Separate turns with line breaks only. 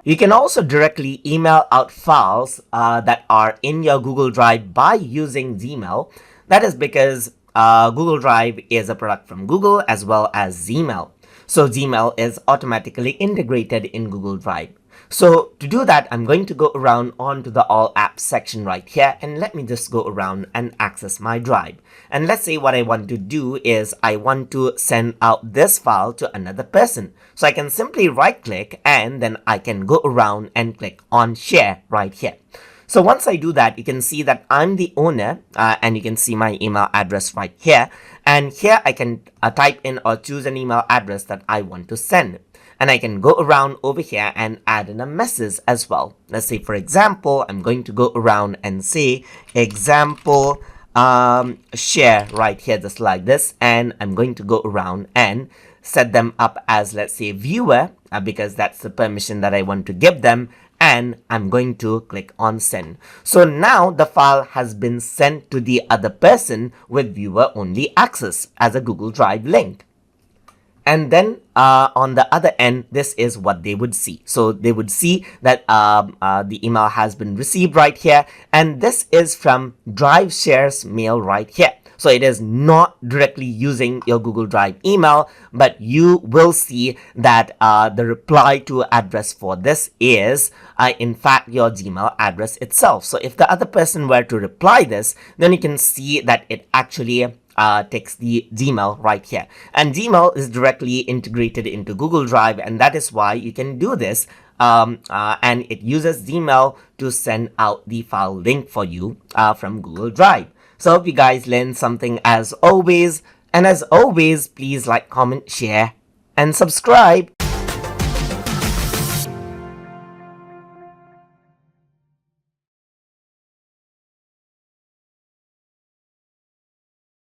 You can also directly email out files that are in your Google Drive by using Gmail. That is because Google Drive is a product from Google as well as Gmail. So Gmail is automatically integrated in Google Drive. So to do that, I'm going to go around onto the All Apps section right here, and let me just go around and access my drive. And let's say what I want to do is I want to send out this file to another person. So I can simply right click and then I can go around and click on share right here. So once I do that, you can see that I'm the owner and you can see my email address right here. And here I can type in or choose an email address that I want to send. And I can go around over here and add in a message as well. Let's say, for example, I'm going to go around and say example share right here, just like this. And I'm going to go around and set them up as, let's say, viewer, because that's the permission that I want to give them. And I'm going to click on send. So now the file has been sent to the other person with viewer only access as a Google Drive link. And then on the other end, this is what they would see. So they would see that the email has been received right here. And this is from Drive Shares mail right here. So it is not directly using your Google Drive email, but you will see that the reply to address for this is in fact your Gmail address itself. So if the other person were to reply this, then you can see that it actually takes the Gmail right here. And Gmail is directly integrated into Google Drive, and that is why you can do this. And it uses Gmail to send out the file link for you from Google Drive. So I hope you guys learned something as always. And as always, please like, comment, share, and subscribe.